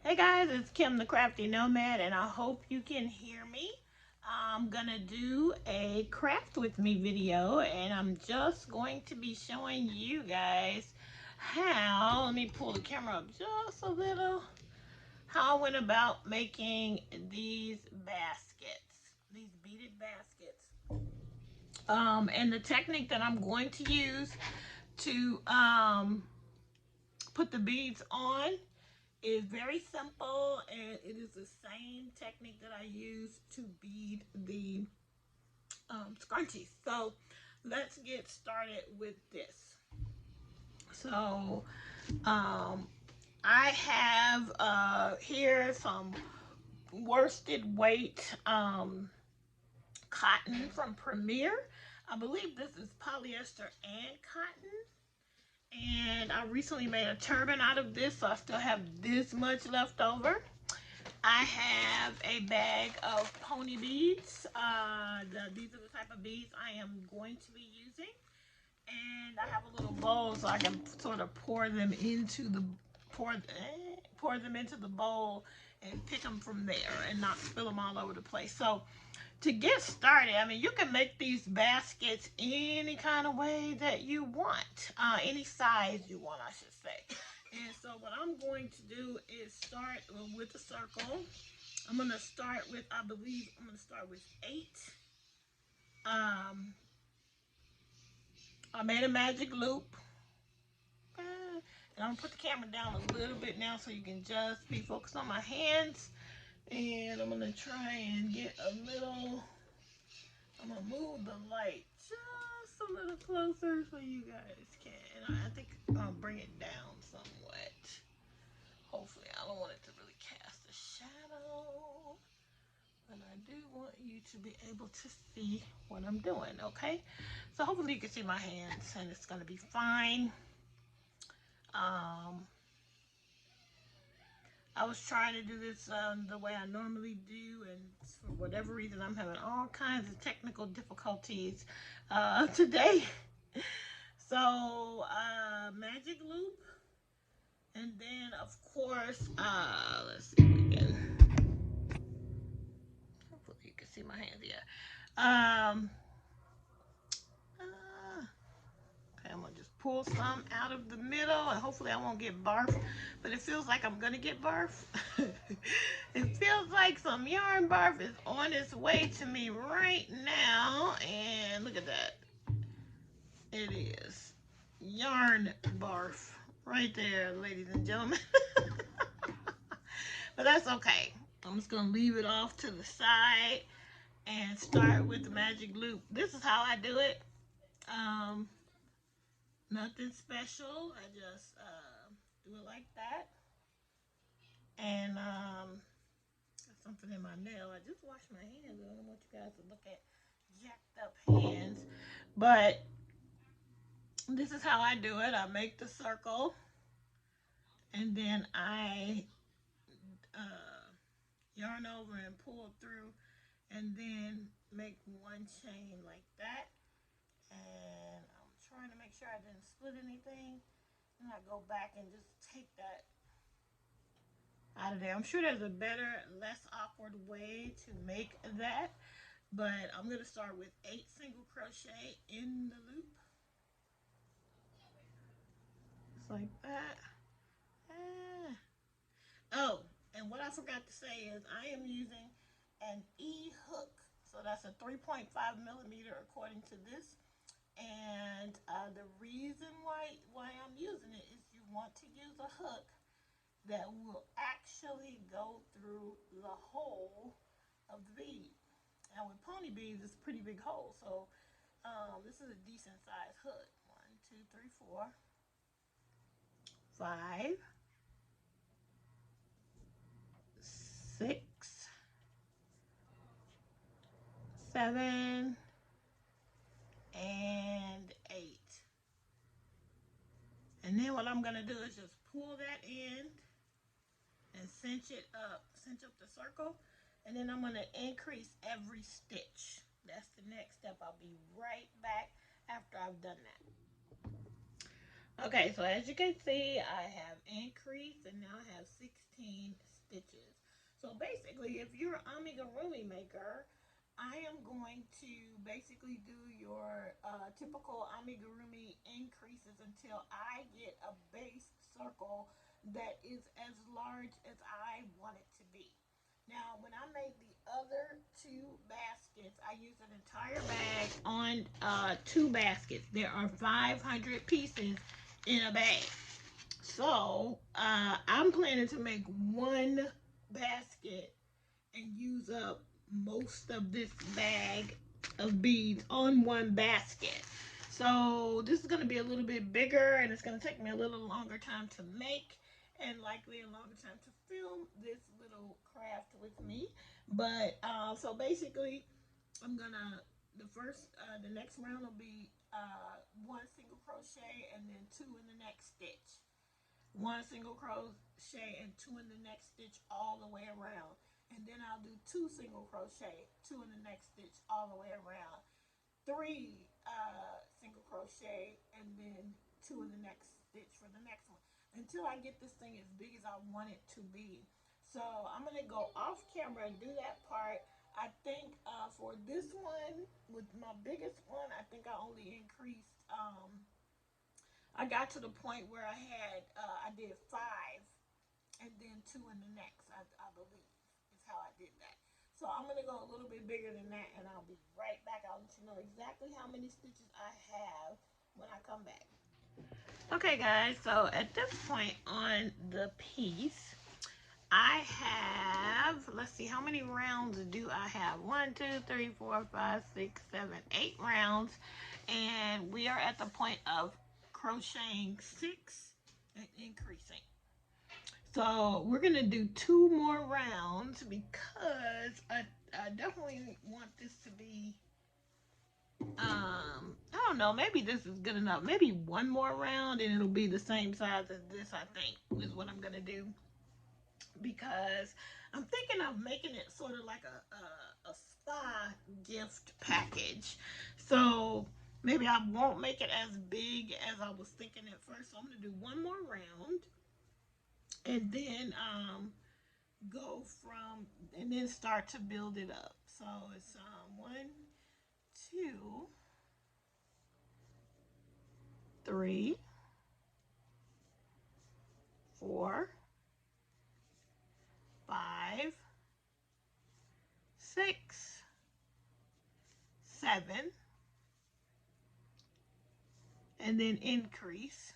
Hey guys, it's Kim the Crafty Nomad, and I hope you can hear me. I'm gonna do a craft with me video, and I'm just going to be showing you guys how, let me pull the camera up just a little, how I went about making these baskets, these beaded baskets. And the technique that I'm going to use to put the beads on is very simple, and it is the same technique that I use to bead the scrunchies. So let's get started with this. So I have here some worsted weight cotton from Premier. I believe this is polyester and cotton. And I recently made a turban out of this, so I still have this much left over. I have a bag of pony beads. These are the type of beads I am going to be using. And I have a little bowl so I can sort of pour them into the bowl and pick them from there and not spill them all over the place. So to get started, I mean, you can make these baskets any kind of way that you want, any size you want, I should say. And so what I'm going to do is start with a circle. I'm going to start with, I believe, I'm going to start with 8. I made a magic loop. And I'm going to put the camera down a little bit now so you can just be focused on my hands. And I'm going to try and get a little, I'm going to move the light just a little closer so you guys can. I think I'll bring it down somewhat. Hopefully, I don't want it to really cast a shadow. But I do want you to be able to see what I'm doing, okay? So hopefully you can see my hands and it's going to be fine. I was trying to do this the way I normally do, and for whatever reason, I'm having all kinds of technical difficulties today. So, magic loop, and then of course, let's see if we can. Hopefully, you can see my hands here. Okay, I'm gonna just pull some out of the middle, and hopefully I won't get barf, but it feels like I'm gonna get barf. It feels like some yarn barf is on its way to me right now, and look at that. It is yarn barf right there, ladies and gentlemen. But that's okay. I'm just gonna leave it off to the side and start with the magic loop. This is how I do it. Um, Nothing special. I just do it like that. And got something in my nail. I just washed my hands. I don't want you guys to look at jacked up hands. But this is how I do it. I make the circle, and then I yarn over and pull through, and then make one chain like that. And I'm trying to make sure I didn't split anything. And I go back and just take that out of there. I'm sure there's a better, less awkward way to make that, but I'm going to start with 8 single crochet in the loop, just like that. Oh, and what I forgot to say is I am using an E hook, so that's a 3.5 millimeter according to this. And the reason why I'm using it is you want to use a hook that will actually go through the hole of the bead. Now with pony beads, it's a pretty big hole, so this is a decent sized hook. 1, 2, 3, 4, 5, 6, 7, and 8. And then what I'm going to do is just pull that end and cinch it up, cinch up the circle, and then I'm going to increase every stitch. That's the next step. I'll be right back after I've done that. Okay, so as you can see, I have increased, and now I have 16 stitches. So basically, if you're an amigurumi maker, I am going to basically do your typical amigurumi increases until I get a base circle that is as large as I want it to be. Now, when I made the other two baskets, I used an entire bag on two baskets. There are 500 pieces in a bag. So, I'm planning to make one basket and use up most of this bag of beads on one basket. So this is going to be a little bit bigger and it's going to take me a little longer time to make and likely a longer time to film this little craft with me. But so basically I'm going to, the next round will be one single crochet and then two in the next stitch. One single crochet and two in the next stitch all the way around, and then I'll do two single crochet, two in the next stitch all the way around, three single crochet, and then two in the next stitch for the next one until I get this thing as big as I want it to be. So I'm gonna go off camera and do that part. I think for this one, with my biggest one, I think I only increased I got to the point where I did five and then two in the next, I believe, is how I did that. So I'm going to go a little bit bigger than that and I'll be right back. I'll let you know exactly how many stitches I have when I come back. Okay, guys, so at this point on the piece, I have, let's see, how many rounds do I have? 1, 2, 3, 4, 5, 6, 7, 8 rounds. And we are at the point of crocheting 6 and increasing. So we're going to do 2 more rounds because I definitely want this to be, I don't know, maybe this is good enough. Maybe one more round and it'll be the same size as this, I think, is what I'm going to do. Because I'm thinking of making it sort of like a spa gift package. So maybe I won't make it as big as I was thinking at first. So I'm going to do one more round and then go from, and then start to build it up. So it's 1, 2, 3, 4, 5, 6, 7, and then increase.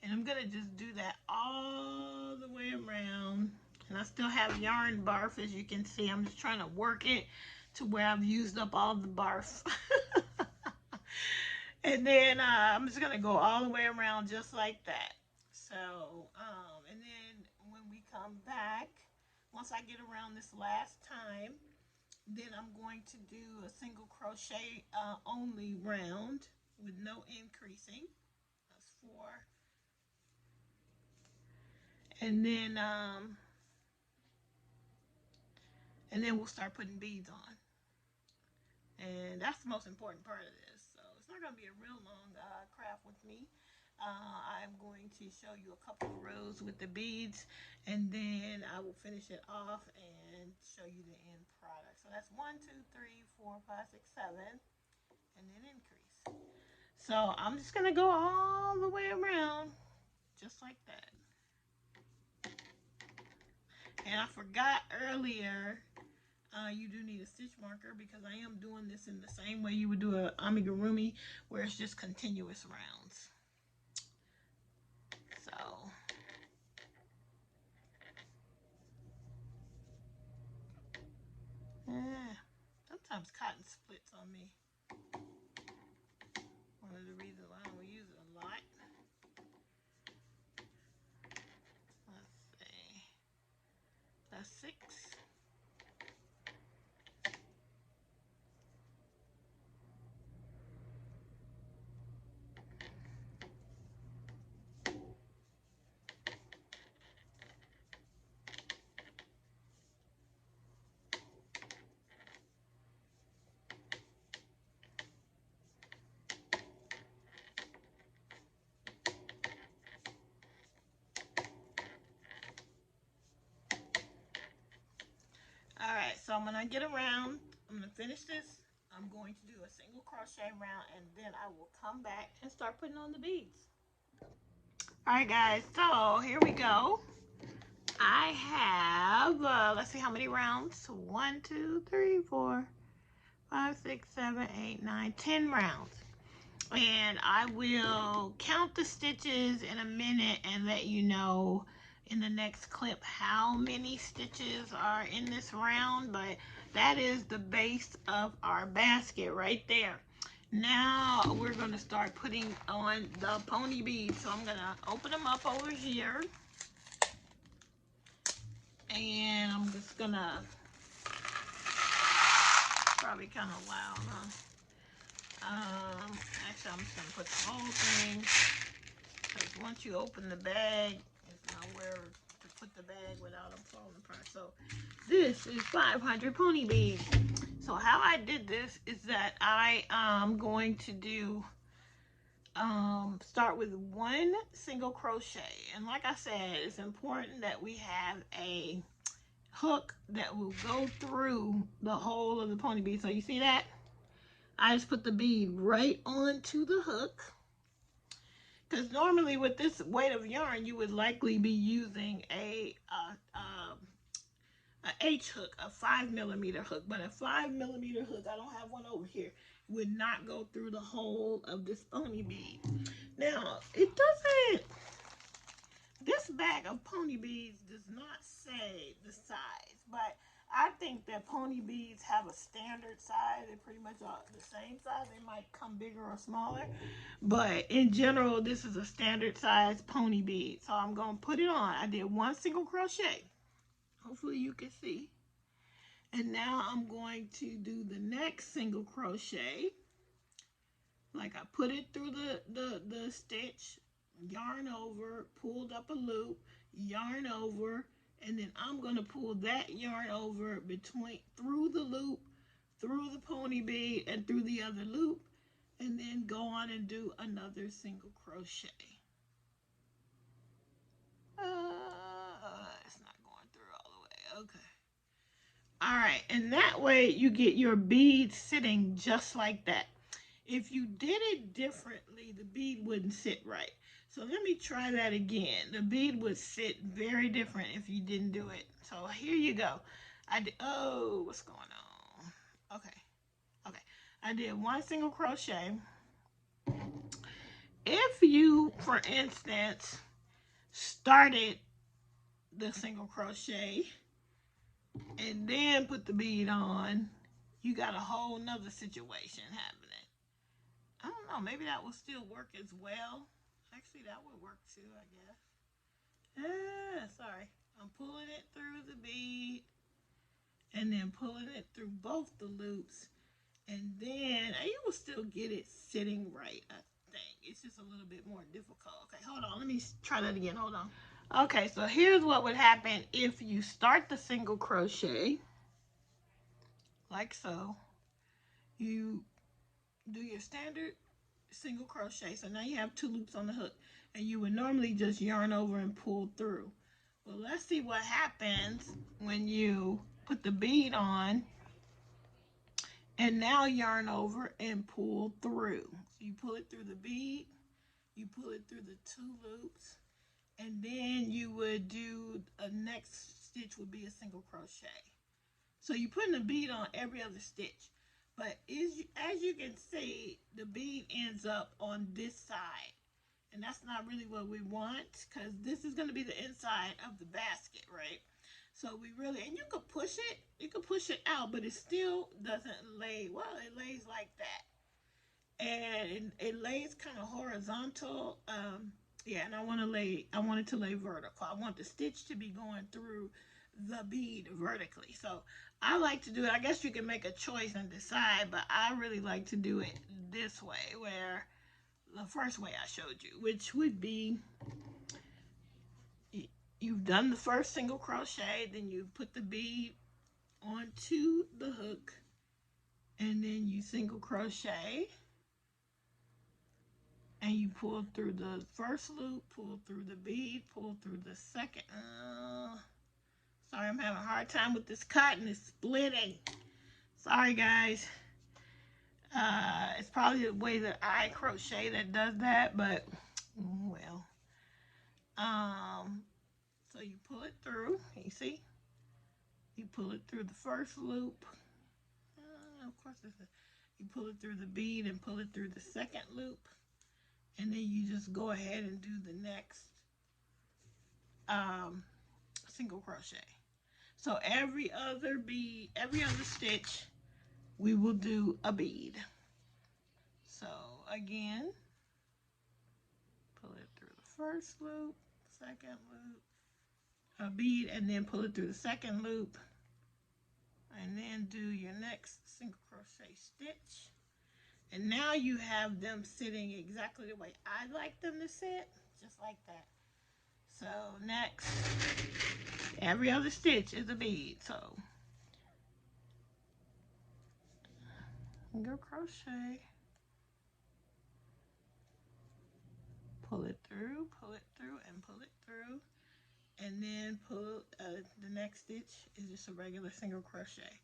And I'm gonna just do that all the way around. And I still have yarn barf, as you can see. I'm just trying to work it to where I've used up all the barf. And then I'm just gonna go all the way around just like that. So, and then when we come back, once I get around this last time, then I'm going to do a single crochet only round with no increasing. That's 4. And then we'll start putting beads on. And that's the most important part of this. So it's not going to be a real long craft with me. I'm going to show you a couple of rows with the beads, and then I will finish it off and show you the end product. So that's 1, 2, 3, 4, 5, 6, 7, and then increase. So I'm just going to go all the way around, just like that. And I forgot earlier, you do need a stitch marker because I am doing this in the same way you would do an amigurumi, where it's just continuous rounds. So sometimes cotton splits on me. One of the reasons why I don't use it a lot. Let's see. That's 6. So when I get around, I'm going to finish this. I'm going to do a single crochet round, and then I will come back and start putting on the beads. Alright guys, so here we go. I have, let's see how many rounds. 1, 2, 3, 4, 5, 6, 7, 8, 9, 10 rounds. And I will count the stitches in a minute and let you know in the next clip how many stitches are in this round. But that is the base of our basket right there. Now we're going to start putting on the pony beads. So I'm going to open them up over here. And I'm just going to, probably kind of loud, huh? Actually, I'm just going to put the whole thing, because once you open the bag, there's nowhere to put the bag without them falling apart. So this is 500 pony beads. So how I did this is that I am going to do start with one single crochet, and like I said, it's important that we have a hook that will go through the whole of the pony bead. So you see that I just put the bead right onto the hook, because normally with this weight of yarn you would likely be using a H hook, a 5mm hook, but a 5mm hook, I don't have one over here, would not go through the whole of this pony bead. Now, it doesn't, this bag of pony beads does not say the size, but I think that pony beads have a standard size. They're pretty much all the same size. They might come bigger or smaller, but in general, this is a standard size pony bead. So I'm going to put it on. I did one single crochet. Hopefully you can see. And now I'm going to do the next single crochet. Like I put it through the stitch, yarn over, pulled up a loop, yarn over, and then I'm going to pull that yarn over through the loop, through the pony bead, and through the other loop, and then go on and do another single crochet. It's not going through all the way. Okay. All right, and that way you get your bead sitting just like that. If you did it differently, the bead wouldn't sit right. So let me try that again. The bead would sit very different if you didn't do it. So here you go. Oh, what's going on? Okay. I did one single crochet. If you, for instance, started the single crochet and then put the bead on, you got a whole nother situation happening. I don't know, maybe that will still work as well. Actually, that would work too, I guess. Sorry. I'm pulling it through the bead and then pulling it through both the loops. And then you will still get it sitting right, I think. It's just a little bit more difficult. Okay, hold on. Let me try that again. Hold on. Okay, so here's what would happen if you start the single crochet, like so. You do your standard single crochet. So now you have 2 loops on the hook, and you would normally just yarn over and pull through. Well, let's see what happens when you put the bead on and now yarn over and pull through. So you pull it through the bead, you pull it through the 2 loops, and then you would do a next stitch would be a single crochet. So you're putting the bead on every other stitch. But as you can see, the bead ends up on this side. And that's not really what we want, because this is going to be the inside of the basket, right? So we really, and you could push it out, but it still doesn't lay, well, it lays like that. And it lays kind of horizontal. Yeah, and I want it to lay vertical. I want the stitch to be going through the bead vertically. So I like to do it. I guess you can make a choice and decide, but I really like to do it this way, where the first way I showed you, which would be you've done the first single crochet, then you put the bead onto the hook, and then you single crochet, and you pull through the first loop, pull through the bead, pull through the second. Sorry, I'm having a hard time with this cotton. It's splitting. Sorry, guys. It's probably the way that I crochet that does that, but well. So you pull it through. You see? You pull it through the first loop. Of course, you pull it through the bead and pull it through the second loop, and then you just go ahead and do the next single crochet. So every other bead, every other stitch, we will do a bead. So again, pull it through the first loop, second loop, a bead, and then pull it through the second loop, and then do your next single crochet stitch. And now you have them sitting exactly the way I like them to sit, just like that. So next, every other stitch is a bead. So go crochet, pull it through, and pull it through, and then pull the next stitch is just a regular single crochet.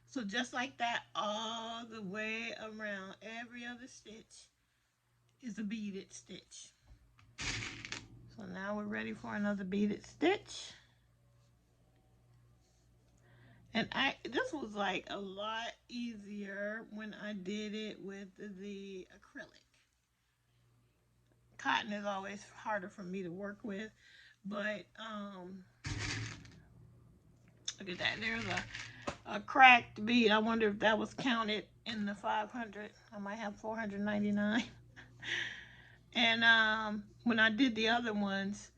So just like that, all the way around, every other stitch is a beaded stitch. So now we're ready for another beaded stitch. And this was like a lot easier when I did it with the acrylic. Cotton is always harder for me to work with, but look at that. There's a cracked bead. I wonder if that was counted in the 500. I might have 499. And when I did the other ones,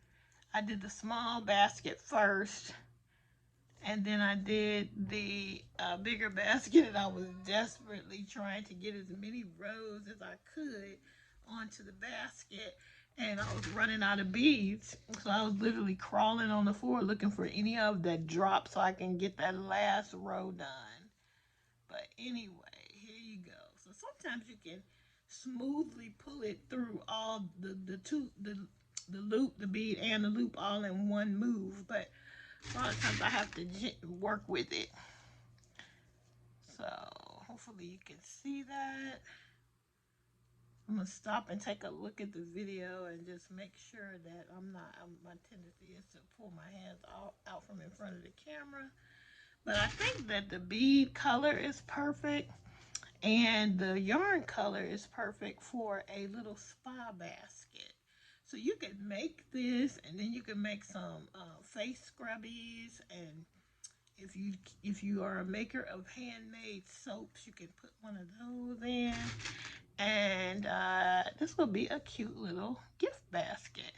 I did the small basket first, and then I did the bigger basket, and I was desperately trying to get as many rows as I could onto the basket, and I was running out of beads, so I was literally crawling on the floor looking for any of that drop so I can get that last row done. But anyway, here you go. So sometimes you can smoothly pull it through all the loop, the bead, and the loop all in one move, but a lot of times I have to work with it. So hopefully you can see that. I'm gonna stop and take a look at the video and just make sure that my tendency is to pull my hands out from in front of the camera. But I think that the bead color is perfect and the yarn color is perfect for a little spa basket. So you can make this, and then you can make some face scrubbies, and if you are a maker of handmade soaps, you can put one of those in, and this will be a cute little gift basket.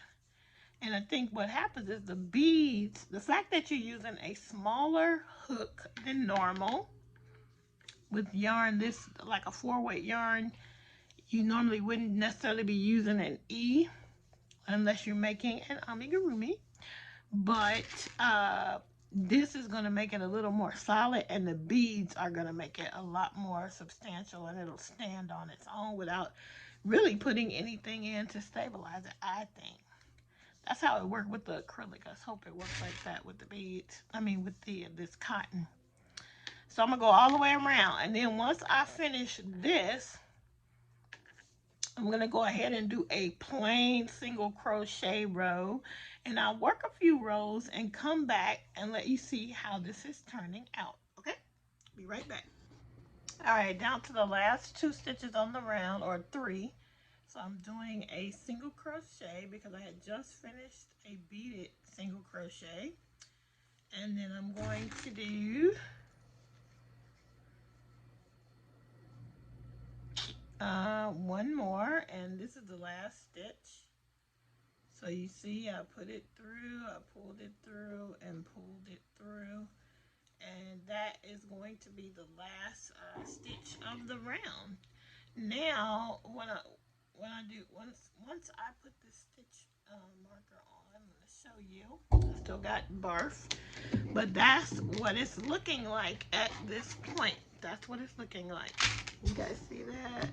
And I think what happens is the beads, the fact that you're using a smaller hook than normal with yarn this like a 4-weight yarn, you normally wouldn't necessarily be using an E unless you're making an amigurumi, but this is going to make it a little more solid, and the beads are going to make it a lot more substantial, and it'll stand on its own without really putting anything in to stabilize it, I think. That's how it worked with the acrylic. I hope it works like that with the beads. I mean, with this cotton. So I'm going to go all the way around, and then once I finish this, I'm going to go ahead and do a plain single crochet row, and I'll work a few rows and come back and let you see how this is turning out. Okay? Be right back. All right, down to the last 2 stitches on the round, or 3. So I'm doing a single crochet because I had just finished a beaded single crochet. And then I'm going to do one more, and this is the last stitch. So you see I put it through, I pulled it through, and pulled it through, and that is going to be the last stitch of the round. Now once I put this stitch marker on, I'm going to show you. I still got barf, but that's what it's looking like at this point. That's what it's looking like. You guys see that?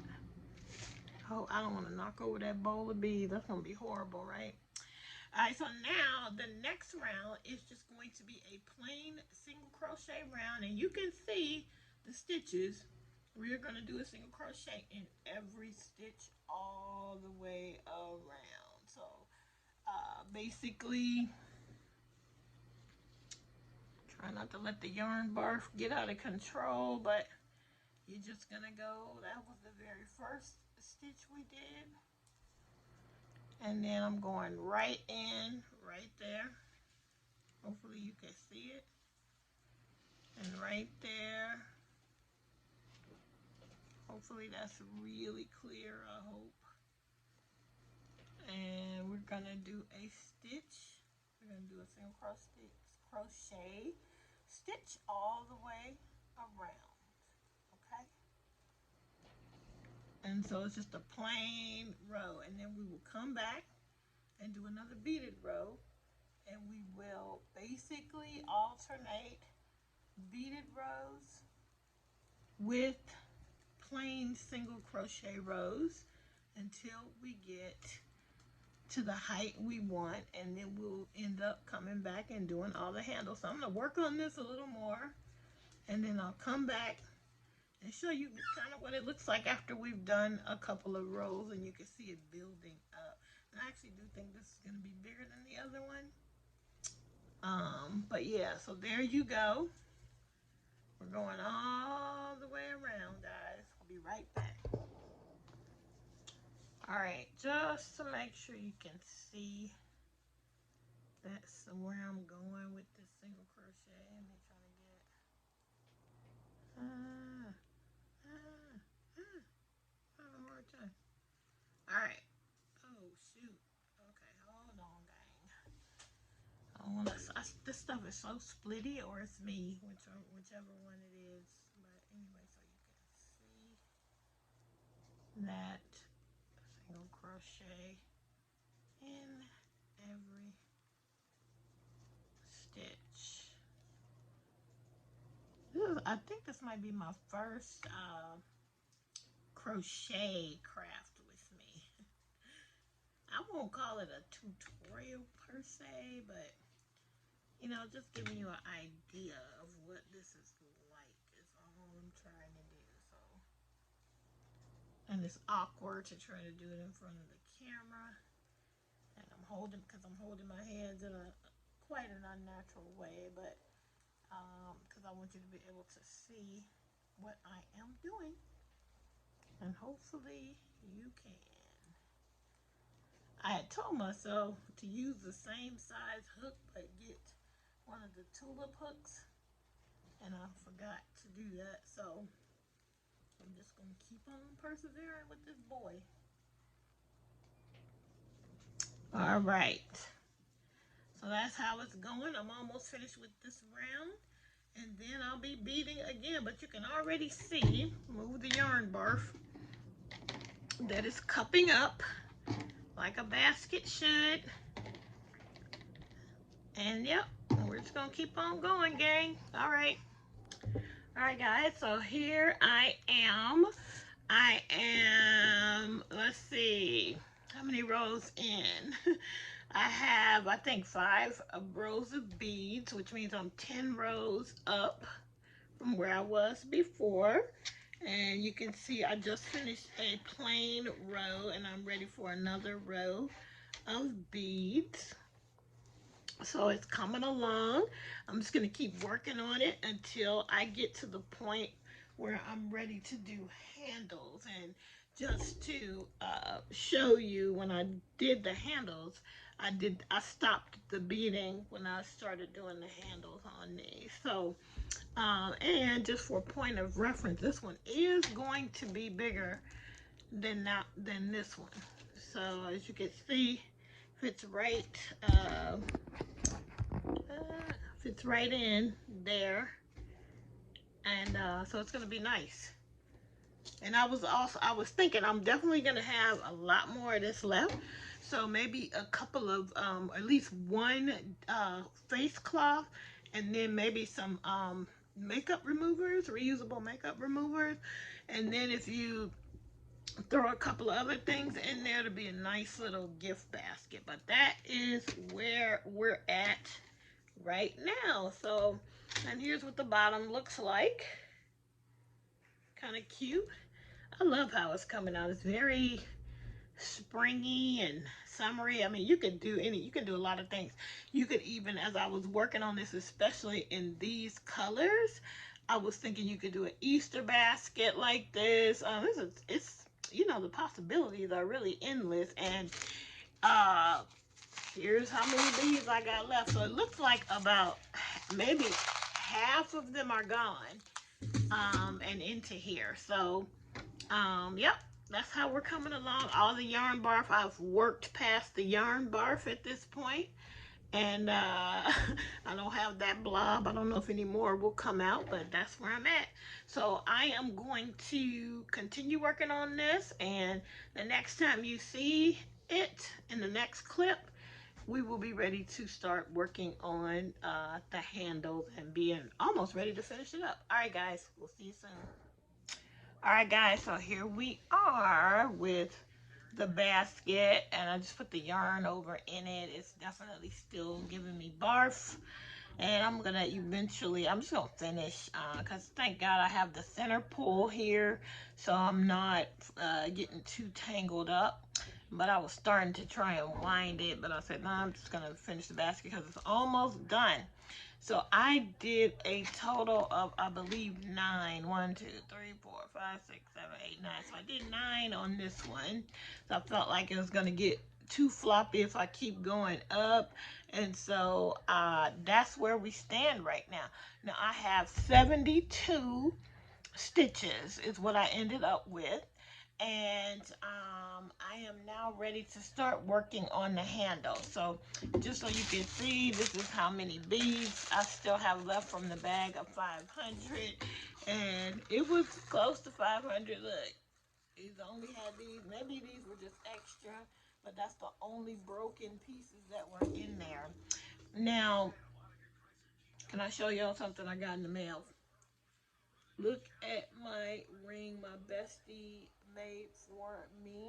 Oh, I don't want to knock over that bowl of beads. That's going to be horrible, right? All right, so now the next round is just going to be a plain single crochet round, and you can see the stitches. We're going to do a single crochet in every stitch all the way around. So basically, try not to let the yarn barf get out of control, but you're just going to go, that was the very first stitch we did. And then I'm going right in, right there. Hopefully you can see it. And right there. Hopefully that's really clear, I hope. And we're gonna do a stitch. We're gonna do a single crochet stitch all the way around. Okay? And so it's just a plain row. And then we will come back and do another beaded row. And we will basically alternate beaded rows with plain single crochet rows until we get to the height we want, and then we'll end up coming back and doing all the handles. So I'm going to work on this a little more, and then I'll come back and show you kind of what it looks like after we've done a couple of rows, and you can see it building up. And I actually do think this is going to be bigger than the other one. But yeah, so there you go. We're going all the way around, guys. I'll be right back. All right, just to make sure you can see that's where I'm going with this single crochet. Let me try to get having a hard time. All right. Oh shoot. Okay, hold on, gang. I want to. This stuff is so splitty, or it's me, whichever one it is. But anyway, so you can see that single crochet in every stitch. I think this might be my first crochet craft with me. I won't call it a tutorial per se, but you know, just giving you an idea of what this is like is all I'm trying to do. So, and it's awkward to try to do it in front of the camera, and I'm holding my hands in a quite an unnatural way, but because I want you to be able to see what I am doing, and hopefully you can. I had told myself to use the same size hook, but get one of the tulip hooks, and I forgot to do that, so I'm just going to keep on persevering with this boy. All right, so that's how it's going. I'm almost finished with this round, and then I'll be beading again, but you can already see, move the yarn barf, that it's cupping up like a basket should. And yep, we're just gonna keep on going, gang. All right, guys, so here I am. Let's see, how many rows in? I have, I think, 5 rows of beads, which means I'm 10 rows up from where I was before. And you can see I just finished a plain row, and I'm ready for another row of beads. So it's coming along. I'm just going to keep working on it until I get to the point where I'm ready to do handles. And just to show you, when I did the handles, I stopped the beading when I started doing the handles on these. So and just for point of reference, this one is going to be bigger than this one. So as you can see, fits right in there, and so it's going to be nice. And I was thinking I'm definitely going to have a lot more of this left, so maybe a couple of at least one face cloth, and then maybe some makeup removers, reusable makeup removers. And then if you throw a couple of other things in there to be a nice little gift basket. But that is where we're at right now. So, and here's what the bottom looks like. Kind of cute. I love how it's coming out. It's very springy and summery. I mean, you can do a lot of things. You could even, as I was working on this, especially in these colors, I was thinking you could do an Easter basket like this. It's the possibilities are really endless. And uh, here's how many beads I got left. So it looks like about maybe half of them are gone, and into here. So yep, that's how we're coming along. All the yarn barf, I've worked past the yarn barf at this point, and I don't have that blob. I don't know if any more will come out, but that's where I'm at. So I am going to continue working on this, and the next time you see it in the next clip, we will be ready to start working on the handles and being almost ready to finish it up. All right, guys, we'll see you soon. All right, guys, so here we are with the basket, and I just put the yarn over in it. It's definitely still giving me barf, and I'm just gonna finish, because thank God I have the center pull here, so I'm not getting too tangled up. But I was starting to try and wind it, but I said, no, I'm just gonna finish the basket because it's almost done. So I did a total of, I believe, 9. 1, 2, 3, 4, 5, 6, 7, 8, 9. So I did 9 on this one. So I felt like it was going to get too floppy if I keep going up. And so that's where we stand right now. Now I have 72 stitches is what I ended up with. And I am now ready to start working on the handle. So just so you can see, this is how many beads I still have left from the bag of 500. And it was close to 500. Look, he's only had these. Maybe these were just extra, but that's the only broken pieces that were in there. Now, can I show y'all something I got in the mail? Look at my ring my bestie made for me.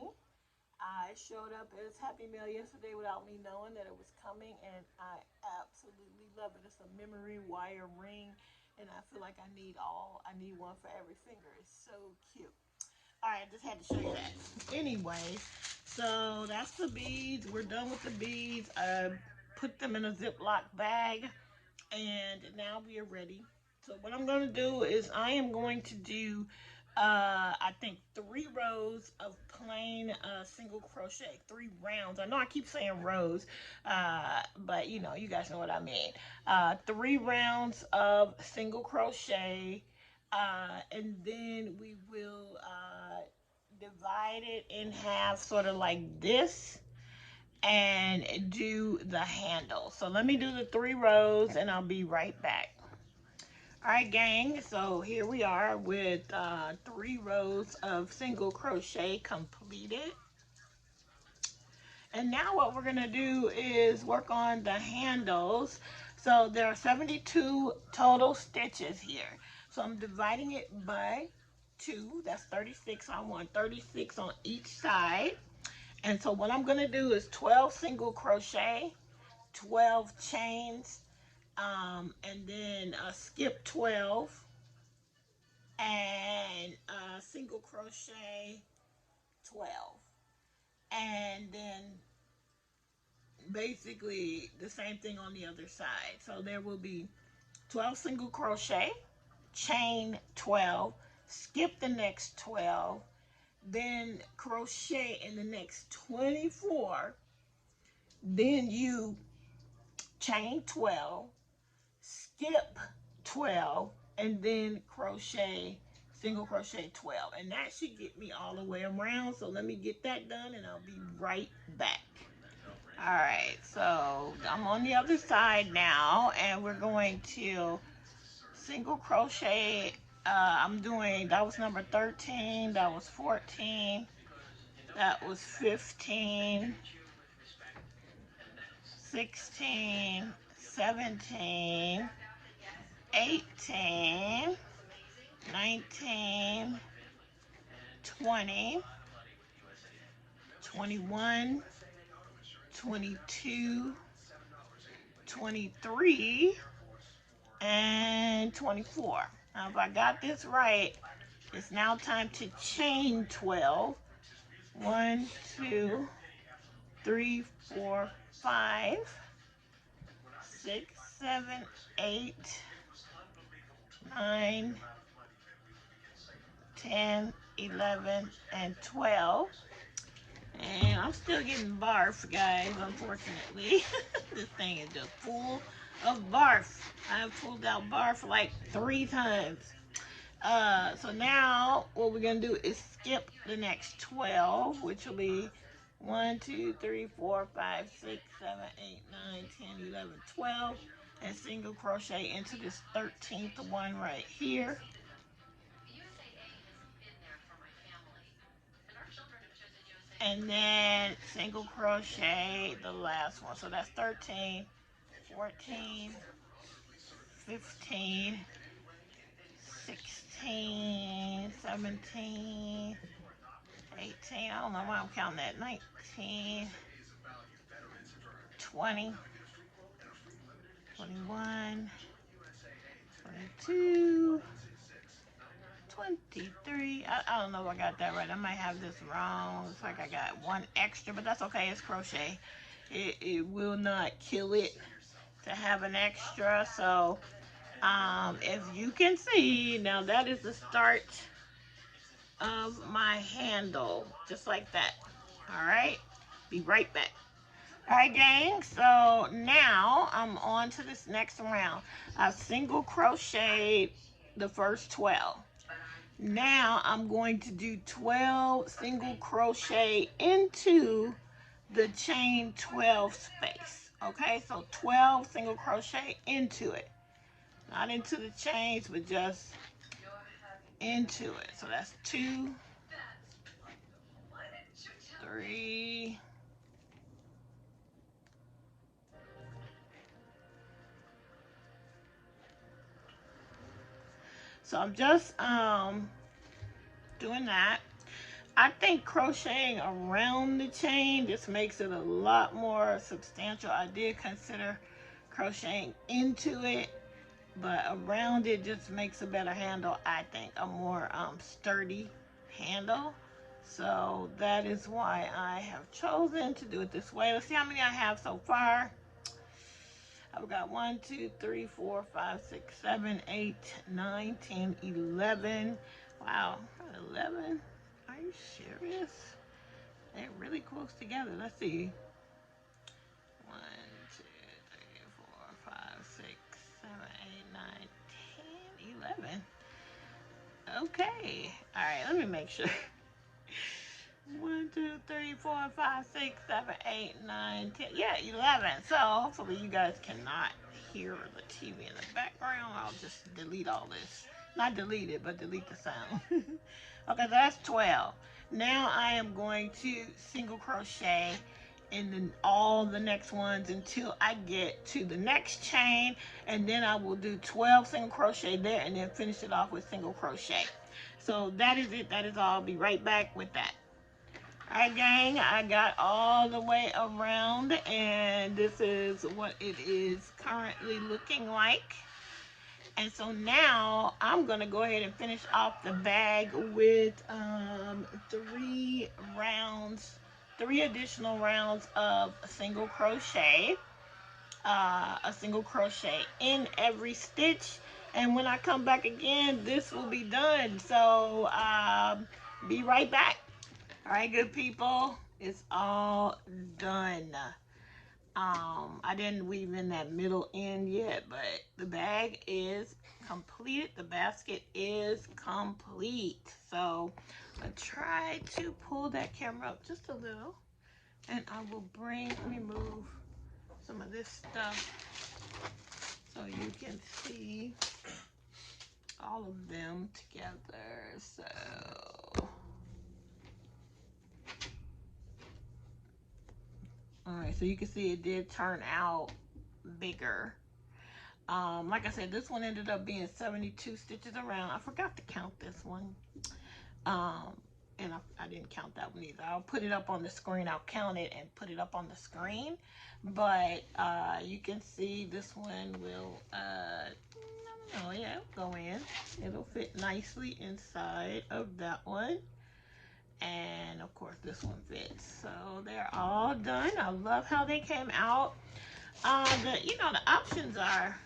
I showed up as Happy Mail yesterday without me knowing that it was coming, and I absolutely love it. It's a memory wire ring, and I feel like I need one for every finger. It's so cute. All right, I just had to show you that. Anyway, so that's the beads. We're done with the beads. I put them in a Ziploc bag, and now we are ready. So what I'm going to do is I am going to do I think 3 rows of plain single crochet, 3 rounds. I know I keep saying rows, but you guys know what I mean. 3 rounds of single crochet, and then we will divide it in half, sort of like this, and do the handle. So let me do the 3 rows and I'll be right back. All right, gang, so here we are with 3 rows of single crochet completed. And now what we're going to do is work on the handles. So there are 72 total stitches here. So I'm dividing it by 2. That's 36. I want 36 on each side. And so what I'm going to do is 12 single crochet, 12 chains, and then skip 12, and single crochet 12, and then basically the same thing on the other side. So there will be 12 single crochet, chain 12, skip the next 12, then crochet in the next 24, then you chain 12, skip 12, and then crochet, single crochet 12, and that should get me all the way around. So let me get that done and I'll be right back. All right, so I'm on the other side now, and we're going to single crochet. I'm doing, that was number 13, that was 14, that was 15, 16, 17, 18, 19, 20, 21, 22, 23, and 24. Now, if I got this right, it's now time to chain 12. 1, 2, 3, 4, 5, 6, 7, 8, 9, 10, 11, and 12. And I'm still getting barf, guys, unfortunately. This thing is just full of barf. I've pulled out barf like 3 times. So now what we're going to do is skip the next 12, which will be 1, 2, 3, 4, 5, 6, 7, 8, 9, 10, 11, 12, and single crochet into this 13th one right here. And then single crochet the last one. So that's 13, 14, 15, 16, 17, 18. I don't know why I'm counting that. 19, 20, 21, 22, 23. I don't know if I got that right. I might have this wrong. Looks like I got one extra, but that's okay. It's crochet. It will not kill it to have an extra. So as you can see, now that is the start of my handle, just like that. All right, be right back. All right, gang, so now I'm on to this next round. I've single crocheted the first 12. Now I'm going to do 12 single crochet into the chain 12 space. Okay, so 12 single crochet into it. Not into the chains, but just into it. So that's 2, 3, 4. So I'm just doing that. I think crocheting around the chain just makes it a lot more substantial. I did consider crocheting into it, but around it just makes a better handle. I think a more sturdy handle. So that is why I have chosen to do it this way. Let's see how many I have so far. I've got 1, 2, 3, 4, 5, 6, 7, 8, 9, 10, 11. Wow, 11. Are you serious? They're really close together. Let's see. 1, 2, 3, 4, 5, 6, 7, 8, 9, 10, 11. Okay. All right, let me make sure. 1, 2, 3, 4, 5, 6, 7, 8, 9, 10. Yeah, 11. So hopefully you guys cannot hear the TV in the background. I'll just delete all this. Not delete it, but delete the sound. Okay, so that's 12. Now I am going to single crochet in all the next ones until I get to the next chain, and then I will do 12 single crochet there and then finish it off with single crochet. So that is it. That is all. I'll be right back with that. Alright, gang, I got all the way around, and this is what it is currently looking like. And so now I'm going to go ahead and finish off the bag with 3 additional rounds of single crochet. A single crochet in every stitch. And when I come back again, this will be done. So be right back. All right, good people, it's all done. I didn't weave in that middle end yet, but the bag is completed. The basket is complete. So I try to pull that camera up just a little, and I will let me move some of this stuff so you can see all of them together. So all right, so you can see it did turn out bigger. Like I said, this one ended up being 72 stitches around. I forgot to count this one. and I didn't count that one either. I'll put it up on the screen. I'll count it and put it up on the screen. But you can see this one will, I don't know, yeah, it'll go in. It'll fit nicely inside of that one. And of course this one fits. So they're all done. I love how they came out. The options are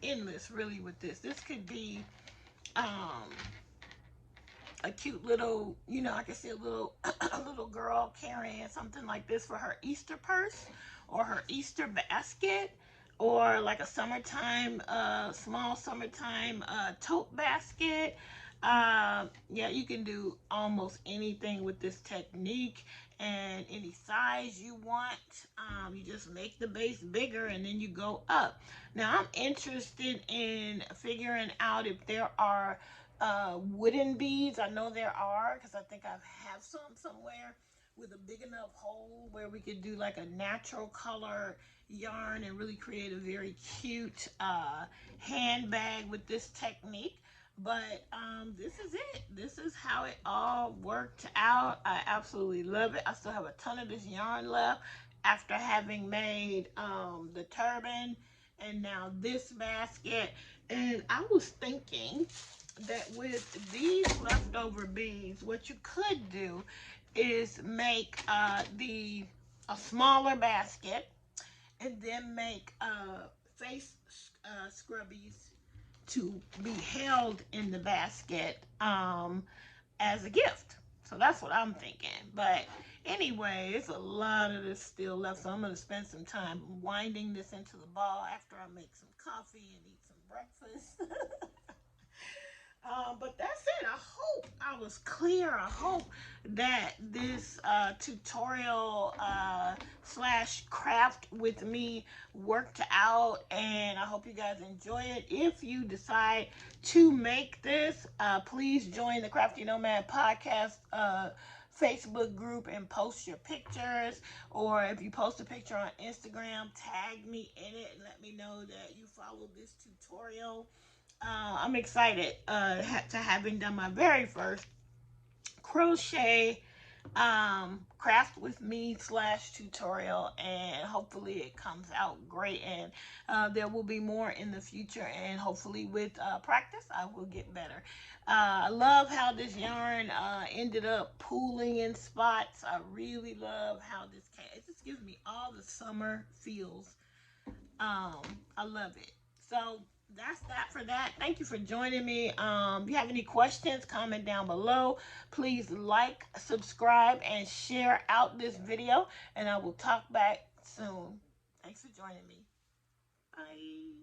endless really with this. This could be um a cute little, I can see a little a little girl carrying something like this for her Easter purse or her Easter basket, or like a summertime, small summertime tote basket. Yeah, you can do almost anything with this technique, and any size you want. You just make the base bigger and then you go up. Now I'm interested in figuring out if there are wooden beads. I know there are, because I think I have some somewhere with a big enough hole where we could do like a natural color yarn and really create a very cute handbag with this technique. But this is it. This is how it all worked out. I absolutely love it. I still have a ton of this yarn left after having made the turban and now this basket. And I was thinking that with these leftover beads, what you could do is make a smaller basket, and then make face scrubbies to be held in the basket as a gift. So that's what I'm thinking. But anyway, it's a lot of this still left, so I'm going to spend some time winding this into the ball after I make some coffee and eat some breakfast. But that's it. I hope I was clear. I hope that this tutorial slash craft with me worked out, and I hope you guys enjoy it. If you decide to make this, please join the Crafty Nomad Podcast Facebook group and post your pictures. Or if you post a picture on Instagram, tag me in it and let me know that you followed this tutorial. I'm excited to having done my very first crochet craft with me slash tutorial, and hopefully it comes out great, and there will be more in the future, and hopefully with practice I will get better. I love how this yarn ended up pooling in spots. I really love how this came. It just gives me all the summer feels. I love it. So that's that for that. Thank you for joining me. If you have any questions, comment down below. Please like, subscribe, and share out this video, and I will talk back soon. Thanks for joining me. Bye.